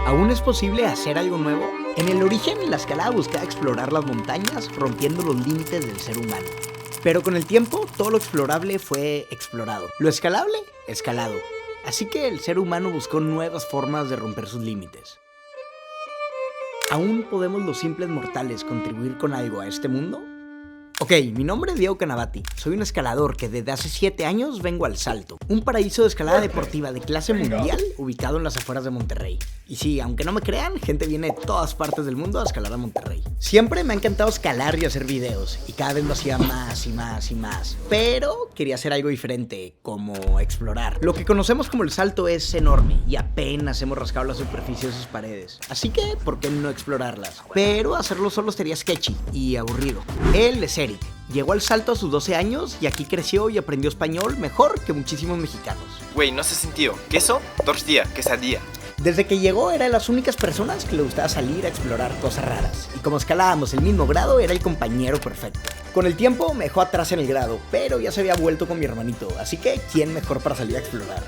¿Aún es posible hacer algo nuevo? En el origen, la escalada buscaba explorar las montañas, rompiendo los límites del ser humano. Pero con el tiempo, todo lo explorable fue explorado. Lo escalable, escalado. Así que el ser humano buscó nuevas formas de romper sus límites. ¿Aún podemos los simples mortales contribuir con algo a este mundo? Ok, mi nombre es Diego Canavati, soy un escalador que desde hace 7 años vengo al Salto, un paraíso de escalada deportiva de clase mundial ubicado en las afueras de Monterrey. Y sí, aunque no me crean, gente viene de todas partes del mundo a escalar a Monterrey. Siempre me ha encantado escalar y hacer videos, y cada vez lo hacía más y más y más. Pero quería hacer algo diferente, como explorar. Lo que conocemos como el Salto es enorme, y apenas hemos rascado la superficie de sus paredes. Así que, ¿por qué no explorarlas? Pero hacerlo solo sería sketchy y aburrido. Él es Eric. Llegó al Salto a sus 12 años y aquí creció y aprendió español mejor que muchísimos mexicanos. Güey, no hace sentido. ¿Queso? Tortilla, quesadilla. Desde que llegó era de las únicas personas que le gustaba salir a explorar cosas raras. Y como escalábamos el mismo grado, era el compañero perfecto. Con el tiempo me dejó atrás en el grado, pero ya se había vuelto con mi hermanito, así que ¿quién mejor para salir a explorar?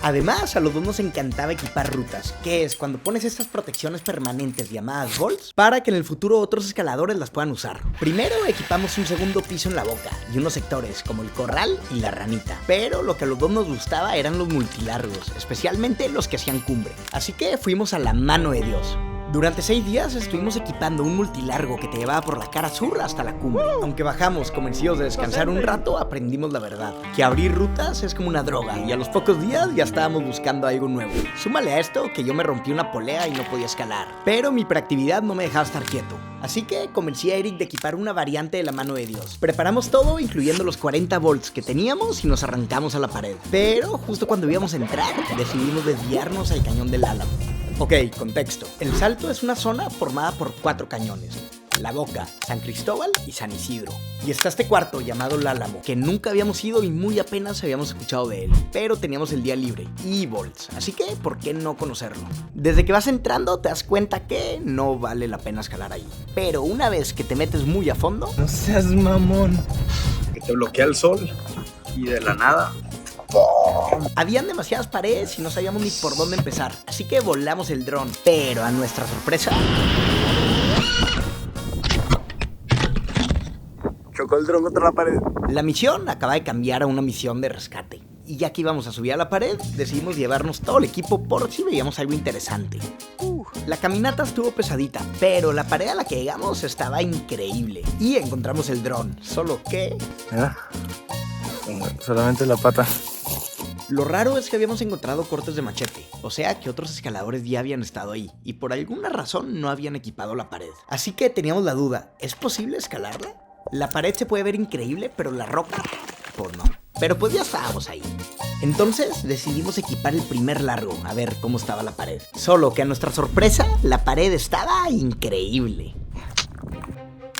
Además, a los dos nos encantaba equipar rutas, que es cuando pones estas protecciones permanentes llamadas bolts para que en el futuro otros escaladores las puedan usar. Primero equipamos un segundo piso en la boca y unos sectores como el corral y la ranita, pero lo que a los dos nos gustaba eran los multilargos, especialmente los que hacían cumbre. Así que fuimos a la mano de Dios. Durante 6 días estuvimos equipando un multilargo que te llevaba por la cara sur hasta la cumbre. Aunque bajamos convencidos de descansar un rato, aprendimos la verdad, que abrir rutas es como una droga y a los pocos días ya estábamos buscando algo nuevo. Súmale a esto que yo me rompí una polea y no podía escalar, pero mi hiperactividad no me dejaba estar quieto. Así que convencí a Eric de equipar una variante de la mano de Dios. Preparamos todo, incluyendo los 40 volts que teníamos y nos arrancamos a la pared. Pero justo cuando íbamos a entrar, decidimos desviarnos al cañón del Álamo. Ok, contexto. El Salto es una zona formada por 4 cañones: La Boca, San Cristóbal y San Isidro. Y está este cuarto llamado el Álamo, que nunca habíamos ido y muy apenas habíamos escuchado de él. Pero teníamos el día libre y volts, así que ¿por qué no conocerlo? Desde que vas entrando te das cuenta que no vale la pena escalar ahí. Pero una vez que te metes muy a fondo... No seas mamón. Que te bloquea el sol y de la nada... Habían demasiadas paredes y no sabíamos ni por dónde empezar, así que volamos el dron. Pero a nuestra sorpresa... chocó el dron contra la pared. La misión acaba de cambiar a una misión de rescate. Y ya que íbamos a subir a la pared, decidimos llevarnos todo el equipo por si veíamos algo interesante. La caminata estuvo pesadita, pero la pared a la que llegamos estaba increíble. Y encontramos el dron, solo que... solamente la pata. Lo raro es que habíamos encontrado cortes de machete, o sea que otros escaladores ya habían estado ahí, y por alguna razón no habían equipado la pared. Así que teníamos la duda, ¿es posible escalarla? La pared se puede ver increíble, pero la roca, pues no. Pero pues ya estábamos ahí. Entonces decidimos equipar el primer largo, a ver cómo estaba la pared. Solo que a nuestra sorpresa, la pared estaba increíble.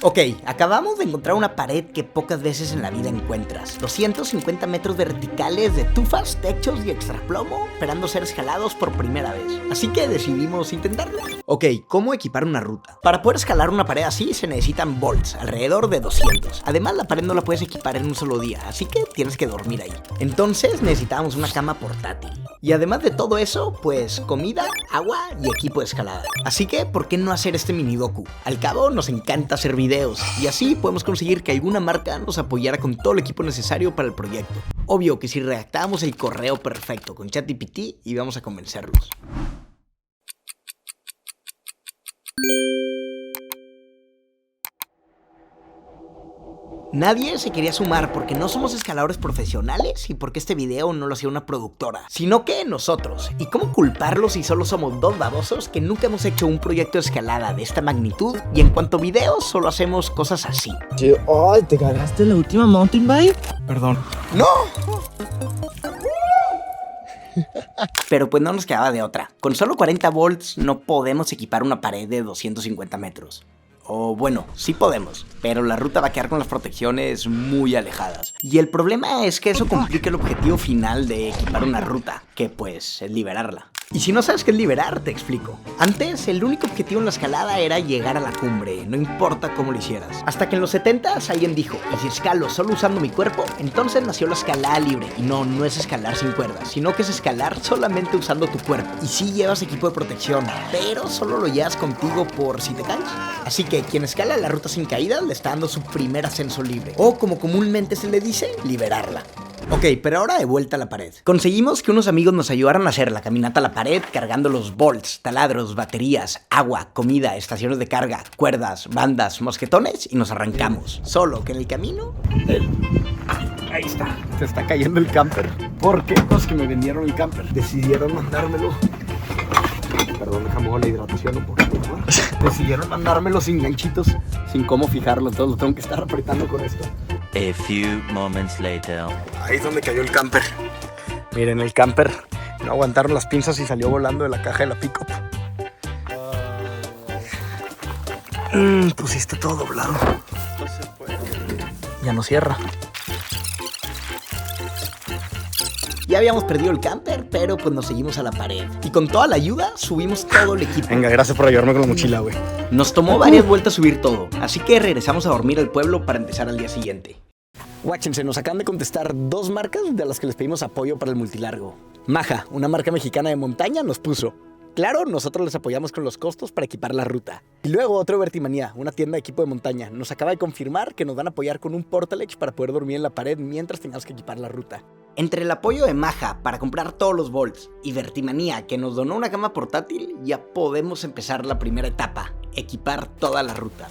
Ok, acabamos de encontrar una pared que pocas veces en la vida encuentras. 250 metros verticales de tufas, techos y extraplomo, esperando ser escalados por primera vez. Así que decidimos intentarlo. Ok, ¿cómo equipar una ruta? Para poder escalar una pared así se necesitan volts, alrededor de 200. Además, la pared no la puedes equipar en un solo día, así que tienes que dormir ahí. Entonces necesitábamos una cama portátil. Y además de todo eso, pues comida, agua y equipo de escalada. Así que, ¿por qué no hacer este mini docu? Al cabo, nos encanta hacer videos y así podemos conseguir que alguna marca nos apoyara con todo el equipo necesario para el proyecto. Obvio que si redactábamos el correo perfecto con ChatGPT íbamos a convencerlos. Nadie se quería sumar porque no somos escaladores profesionales y porque este video no lo hacía una productora, sino que nosotros. ¿Y cómo culparlos si solo somos 2 babosos que nunca hemos hecho un proyecto de escalada de esta magnitud y en cuanto a videos solo hacemos cosas así? Sí, ay, ¿te ganaste la última mountain bike? Perdón. ¡No! Pero pues no nos quedaba de otra. Con solo 40 volts no podemos equipar una pared de 250 metros. O bueno, sí podemos, pero la ruta va a quedar con las protecciones muy alejadas. Y el problema es que eso complica el objetivo final de equipar una ruta, que pues es liberarla. Y si no sabes qué es liberar, te explico. Antes, el único objetivo en la escalada era llegar a la cumbre, no importa cómo lo hicieras. Hasta que en los 70s alguien dijo, y si escalo solo usando mi cuerpo, entonces nació la escalada libre. Y no es escalar sin cuerdas, sino que es escalar solamente usando tu cuerpo. Y sí llevas equipo de protección, pero solo lo llevas contigo por si te caes. Así que quien escala la ruta sin caída le está dando su primer ascenso libre, o como comúnmente se le dice, liberarla. Ok, pero ahora de vuelta a la pared. Conseguimos que unos amigos nos ayudaran a hacer la caminata a la pared cargando los bolts, taladros, baterías, agua, comida, estaciones de carga, cuerdas, bandas, mosquetones y nos arrancamos. Solo que en el camino... Ahí está, se está cayendo el camper. ¿Por qué? Los que me vendieron el camper decidieron mandármelo. Perdón, dejamos la hidratación un poquito más. Decidieron mandármelo sin ganchitos, sin cómo fijarlo, entonces lo tengo que estar apretando con esto. A few moments later. Ahí es donde cayó el camper. Miren, el camper no aguantaron las pinzas y salió volando de la caja de la pick-up. Pues sí está todo doblado. No se puede. Ya no cierra. Ya habíamos perdido el camper, pero pues nos seguimos a la pared. Y con toda la ayuda, subimos todo el equipo. Venga, gracias por ayudarme con la mochila, güey. Nos tomó varias vueltas subir todo, así que regresamos a dormir al pueblo para empezar al día siguiente. Guáchense, nos acaban de contestar 2 marcas de las que les pedimos apoyo para el multilargo. Maja, una marca mexicana de montaña, nos puso: claro, nosotros les apoyamos con los costos para equipar la ruta. Y luego otro Vertimanía, una tienda de equipo de montaña, nos acaba de confirmar que nos van a apoyar con un Portaledge para poder dormir en la pared mientras tengamos que equipar la ruta. Entre el apoyo de Maja para comprar todos los bolts y Vertimanía, que nos donó una cama portátil, ya podemos empezar la primera etapa, equipar toda la ruta.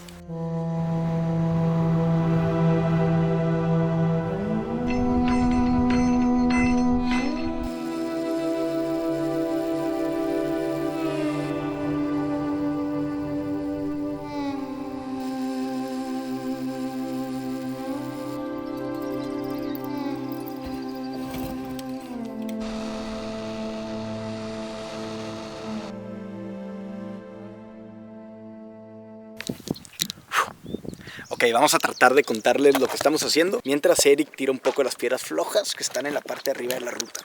Ok, vamos a tratar de contarles lo que estamos haciendo mientras Eric tira un poco las piedras flojas que están en la parte de arriba de la ruta.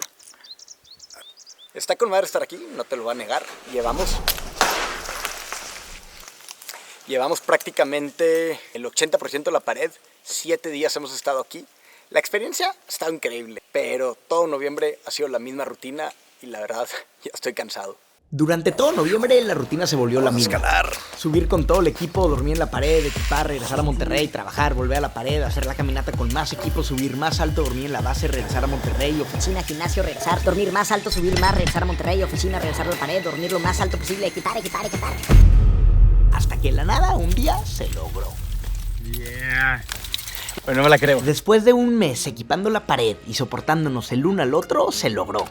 Está con madre estar aquí, no te lo voy a negar. Llevamos prácticamente el 80% de la pared. 7 días hemos estado aquí. La experiencia ha estado increíble, pero todo noviembre ha sido la misma rutina y la verdad ya estoy cansado. Durante todo noviembre la rutina se volvió la misma. Escalar, subir con todo el equipo, dormir en la pared, equipar, regresar a Monterrey, trabajar, volver a la pared, hacer la caminata con más equipo, subir más alto, dormir en la base, regresar a Monterrey, oficina, gimnasio, regresar, dormir más alto, subir más, regresar a Monterrey, oficina, regresar a la pared, dormir lo más alto posible, equipar. Hasta que de la nada, un día, se logró. Yeah. Pero no me la creo. Después de un mes equipando la pared y soportándonos el uno al otro, se logró.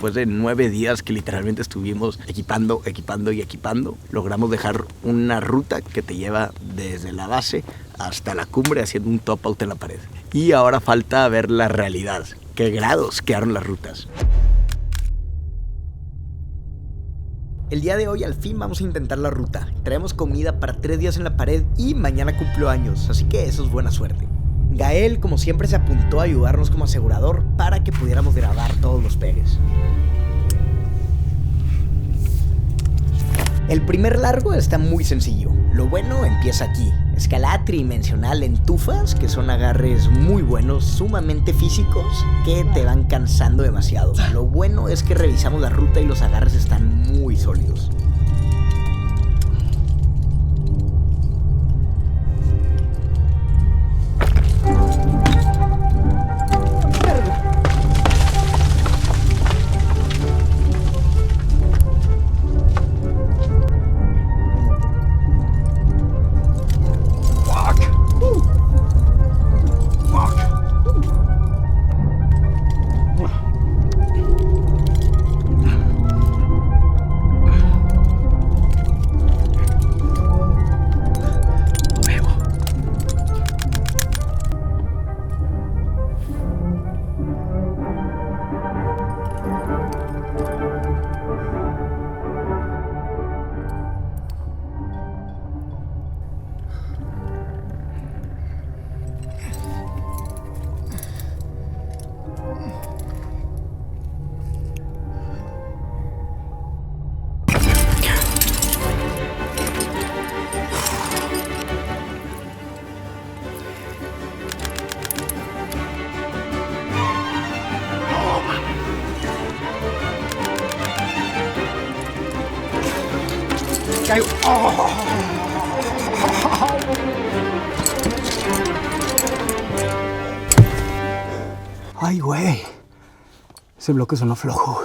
Después de 9 días que literalmente estuvimos equipando, logramos dejar una ruta que te lleva desde la base hasta la cumbre haciendo un top out en la pared. Y ahora falta ver la realidad, qué grados quedaron las rutas. El día de hoy al fin vamos a intentar la ruta. Traemos comida para 3 días en la pared y mañana cumplo años, así que eso es buena suerte. Gael, como siempre, se apuntó a ayudarnos como asegurador para que pudiéramos grabar todos los pegues. El primer largo está muy sencillo. Lo bueno empieza aquí. Escalada tridimensional en tufas, que son agarres muy buenos, sumamente físicos, que te van cansando demasiado. Lo bueno es que revisamos la ruta y los agarres están muy sólidos. Caigo. ¡Oh! Ay, güey. Ese bloque sonó flojo.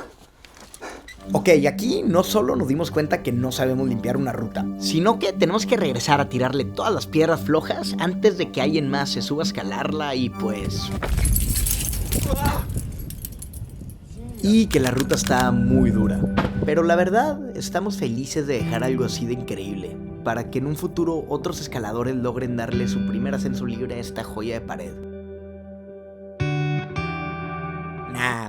Ok, aquí no solo nos dimos cuenta que no sabemos limpiar una ruta, sino que tenemos que regresar a tirarle todas las piedras flojas antes de que alguien más se suba a escalarla y pues... Y que la ruta está muy dura. Pero la verdad, estamos felices de dejar algo así de increíble, para que en un futuro otros escaladores logren darle su primer ascenso libre a esta joya de pared.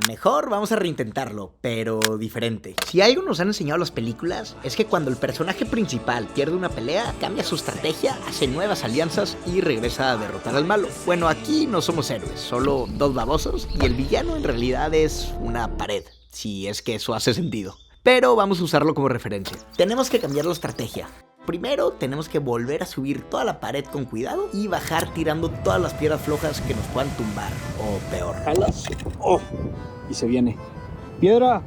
Mejor vamos a reintentarlo, pero diferente. Si algo nos han enseñado las películas, es que cuando el personaje principal pierde una pelea, cambia su estrategia, hace nuevas alianzas y regresa a derrotar al malo. Bueno, aquí no somos héroes, solo dos babosos, y el villano en realidad es una pared, si es que eso hace sentido. Pero vamos a usarlo como referencia. Tenemos que cambiar la estrategia. Primero tenemos que volver a subir toda la pared con cuidado y bajar tirando todas las piedras flojas que nos puedan tumbar, o peor. Jalas. Oh, y se viene. ¡Piedra!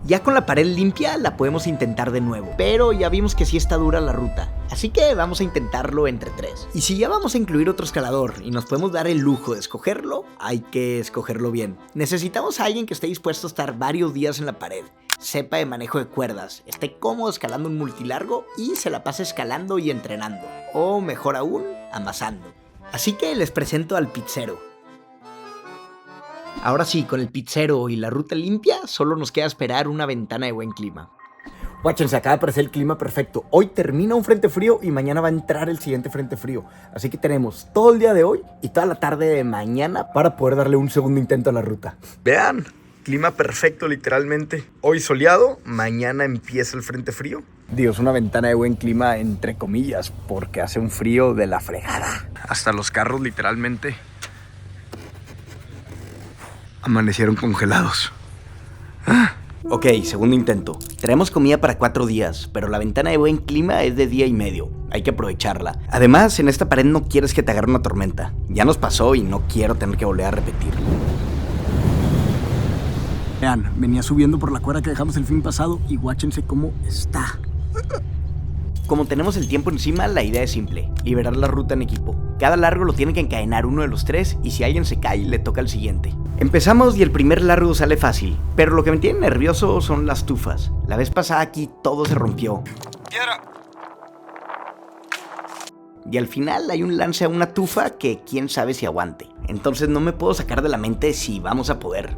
Ya con la pared limpia la podemos intentar de nuevo, pero ya vimos que sí está dura la ruta, así que vamos a intentarlo entre 3. Y si ya vamos a incluir otro escalador y nos podemos dar el lujo de escogerlo, hay que escogerlo bien. Necesitamos a alguien que esté dispuesto a estar varios días en la pared, sepa de manejo de cuerdas, esté cómodo escalando un multilargo y se la pase escalando y entrenando, o mejor aún, amasando. Así que les presento al pizzero. Ahora sí, con el pizzero y la ruta limpia, solo nos queda esperar una ventana de buen clima. Guachen, se acaba de aparecer el clima perfecto. Hoy termina un frente frío y mañana va a entrar el siguiente frente frío. Así que tenemos todo el día de hoy y toda la tarde de mañana para poder darle un segundo intento a la ruta. Vean, clima perfecto literalmente. Hoy soleado, mañana empieza el frente frío. Dios, una ventana de buen clima entre comillas, porque hace un frío de la fregada. Hasta los carros literalmente amanecieron congelados. Ok, segundo intento. Traemos comida para 4 días, pero la ventana de buen clima es de día y medio. Hay que aprovecharla. Además, en esta pared no quieres que te agarre una tormenta. Ya nos pasó y no quiero tener que volver a repetirlo. Vean, venía subiendo por la cuerda que dejamos el fin pasado y guáchense cómo está. Como tenemos el tiempo encima, la idea es simple: liberar la ruta en equipo. Cada largo lo tiene que encadenar uno de los 3 y si alguien se cae, le toca al siguiente. Empezamos y el primer largo sale fácil, pero lo que me tiene nervioso son las tufas. La vez pasada aquí todo se rompió. ¡Piedra! Y al final hay un lance a una tufa que quién sabe si aguante. Entonces no me puedo sacar de la mente si vamos a poder.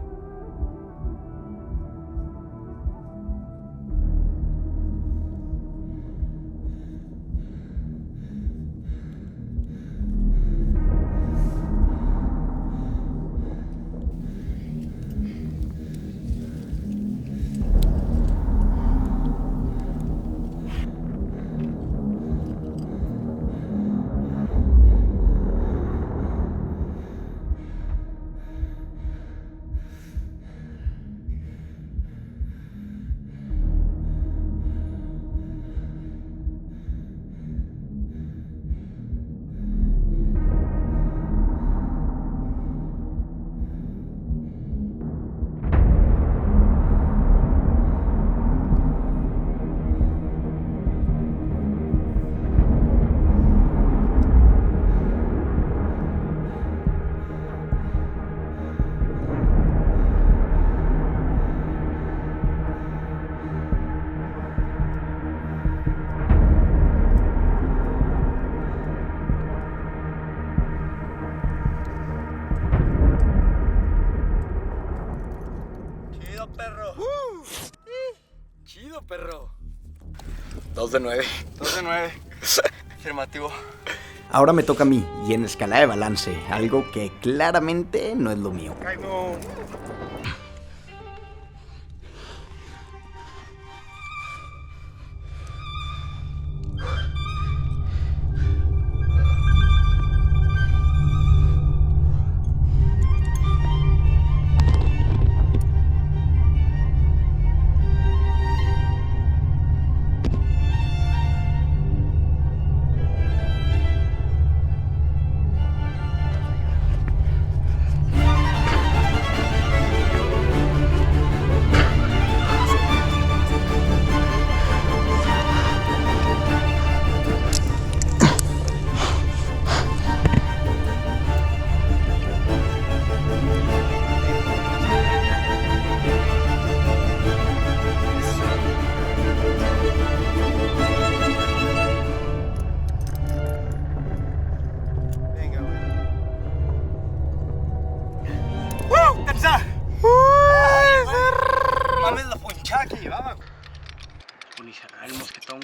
Chido, perro. 2 de 9. 2 de 9. Afirmativo. Ahora me toca a mí, y en escalada de balance, algo que claramente no es lo mío. Ay, no.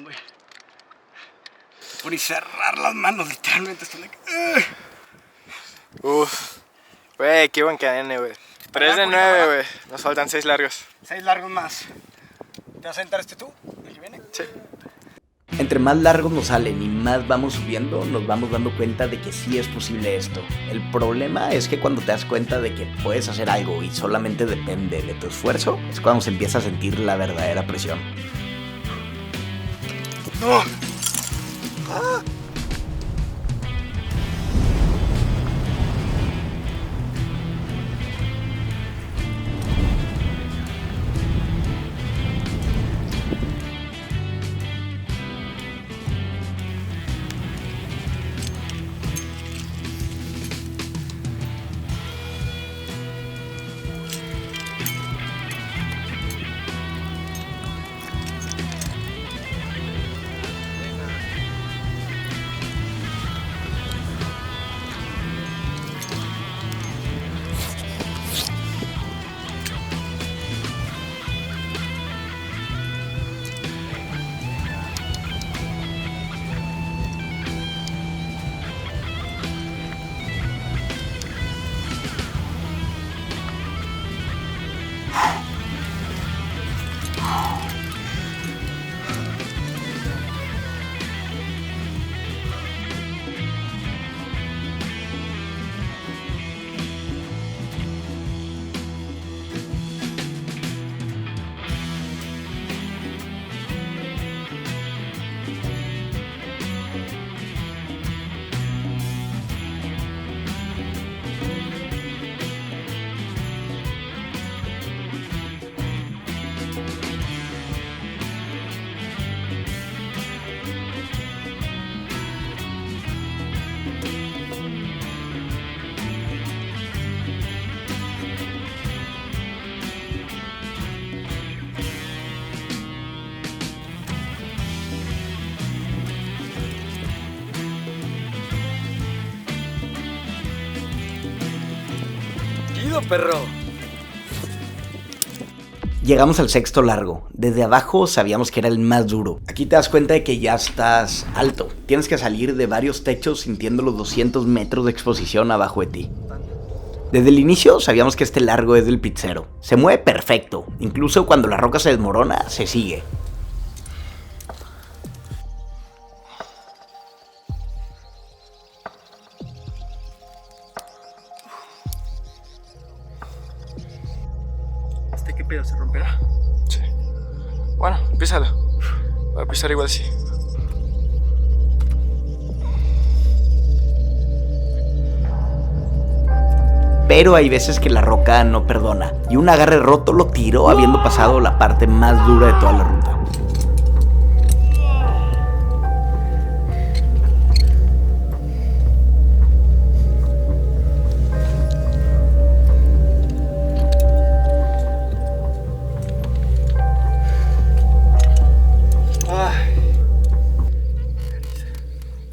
güey. Por y cerrar las manos, literalmente. Estoy like... Uf. Güey, qué buen cadena, güey. 3 de 9, güey. Nos faltan 6 largos. 6 largos más. ¿Te vas a sentar tú? ¿El que viene? Sí. Entre más largos nos salen y más vamos subiendo, nos vamos dando cuenta de que sí es posible esto. El problema es que cuando te das cuenta de que puedes hacer algo y solamente depende de tu esfuerzo, es cuando se empieza a sentir la verdadera presión. ¡No! Perro. Llegamos al sexto largo. Desde abajo sabíamos que era el más duro. Aquí te das cuenta de que ya estás alto. Tienes que salir de varios techos sintiendo los 200 metros de exposición abajo de ti. Desde el inicio sabíamos que este largo es del pizzero. Se mueve perfecto. Incluso cuando la roca se desmorona, se sigue. ¿Qué pedo? ¿Se romperá? Sí. Bueno, písalo. Voy a pisar igual sí. Pero hay veces que la roca no perdona. Y un agarre roto lo tiró habiendo pasado la parte más dura de toda la ruta.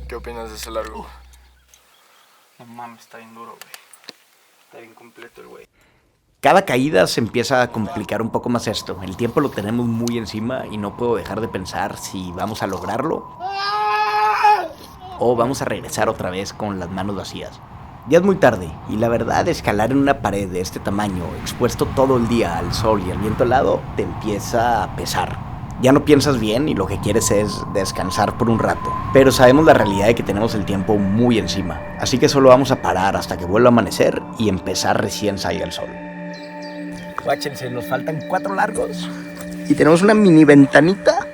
¿Qué opinas de ese largo? No mames, está bien duro, güey. Está bien completo el güey. Cada caída se empieza a complicar un poco más esto. El tiempo lo tenemos muy encima y no puedo dejar de pensar si vamos a lograrlo o vamos a regresar otra vez con las manos vacías. Ya es muy tarde y la verdad, escalar en una pared de este tamaño, expuesto todo el día al sol y al viento helado, te empieza a pesar. Ya no piensas bien y lo que quieres es descansar por un rato. Pero sabemos la realidad de que tenemos el tiempo muy encima. Así que solo vamos a parar hasta que vuelva a amanecer y empezar recién salga el sol. Guáchense, nos faltan 4 largos. Y tenemos una mini ventanita,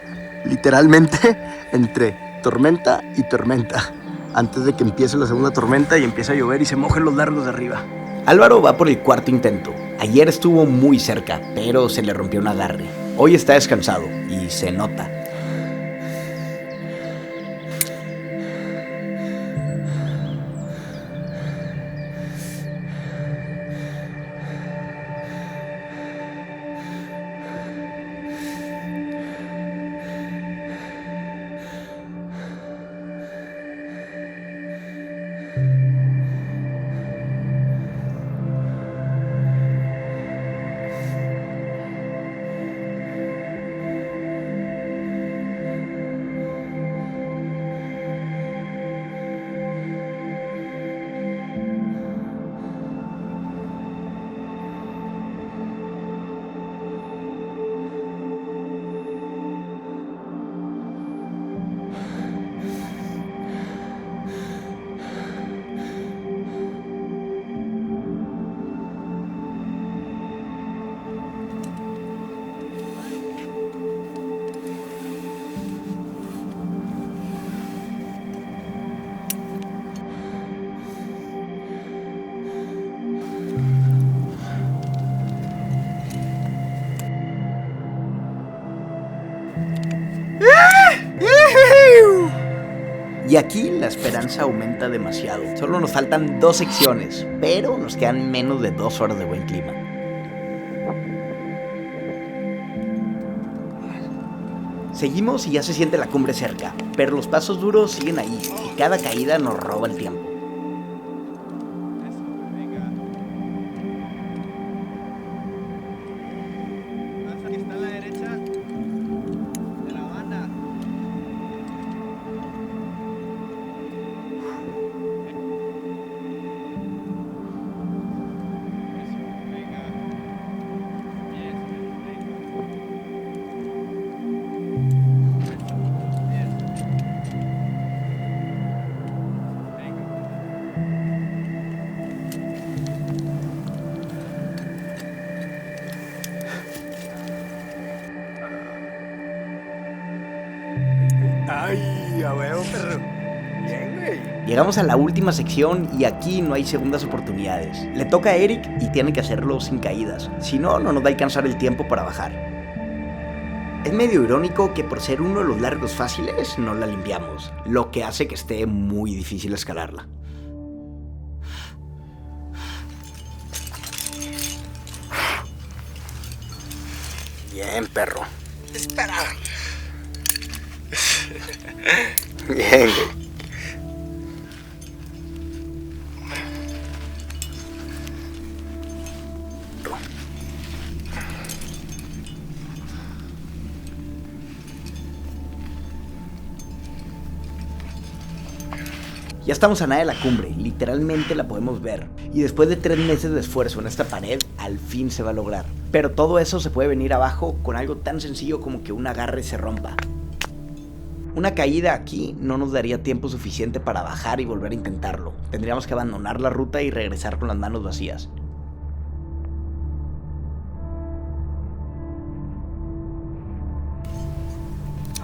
literalmente, entre tormenta y tormenta. Antes de que empiece la segunda tormenta y empiece a llover y se mojen los largos de arriba. Álvaro va por el 4º intento. Ayer estuvo muy cerca, pero se le rompió un agarre. Hoy está descansado y se nota. Y aquí la esperanza aumenta demasiado. Solo nos faltan 2 secciones, pero nos quedan menos de 2 horas de buen clima. Seguimos y ya se siente la cumbre cerca, pero los pasos duros siguen ahí y cada caída nos roba el tiempo. Aquí está a la derecha de la banda. Ay, a huevo, perro. Bien, güey. Llegamos a la última sección y aquí no hay segundas oportunidades. Le toca a Eric y tiene que hacerlo sin caídas, si no, no nos va a alcanzar el tiempo para bajar. Es medio irónico que por ser uno de los largos fáciles no la limpiamos, lo que hace que esté muy difícil escalarla. Bien, perro. Espera. Bien, güey. Ya estamos a nada de la cumbre, literalmente la podemos ver. Y después de 3 meses de esfuerzo en esta pared, al fin se va a lograr. Pero todo eso se puede venir abajo con algo tan sencillo como que un agarre se rompa. Una caída aquí no nos daría tiempo suficiente para bajar y volver a intentarlo. Tendríamos que abandonar la ruta y regresar con las manos vacías.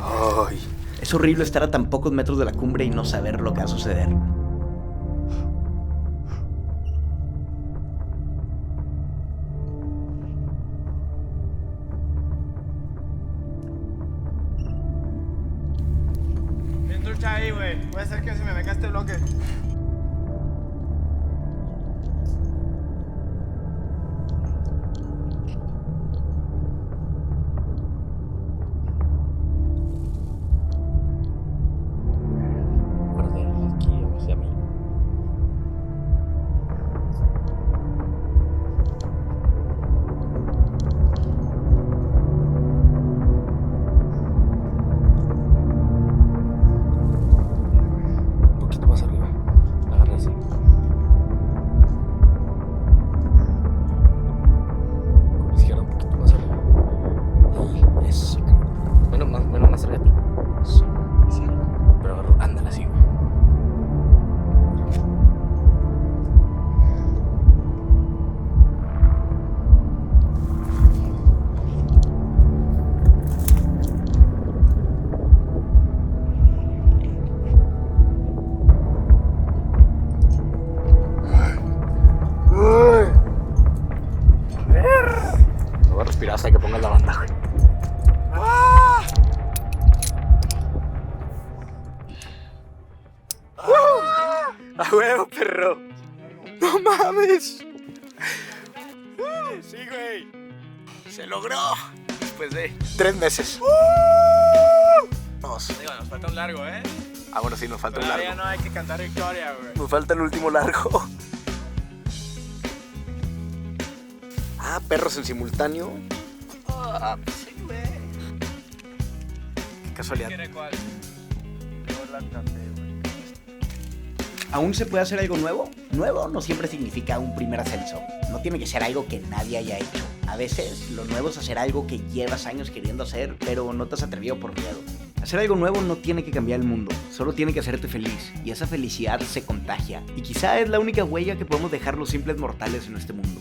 Ay. Es horrible estar a tan pocos metros de la cumbre y no saber lo que va a suceder. Bien trucha ahí, güey. Puede ser que se me venga este bloque. Hasta que pongas la banda, güey. ¡A huevo, perro! ¡No mames! Sí, güey. ¡Se logró! Después de 3 meses. Vamos. Digo, nos falta un largo, ¿eh? Ah, bueno, sí, nos falta un Todavía largo. no hay que cantar victoria, güey. Nos falta el último largo. Ah, perros en simultáneo. Ah, sí, güey. Qué casualidad. ¿Quiere cuál? Yo la canté, güey. ¿Aún se puede hacer algo nuevo? Nuevo no siempre significa un primer ascenso. No tiene que ser algo que nadie haya hecho. A veces, lo nuevo es hacer algo que llevas años queriendo hacer, pero no te has atrevido por miedo. Hacer algo nuevo no tiene que cambiar el mundo, solo tiene que hacerte feliz, y esa felicidad se contagia. Y quizá es la única huella que podemos dejar los simples mortales en este mundo.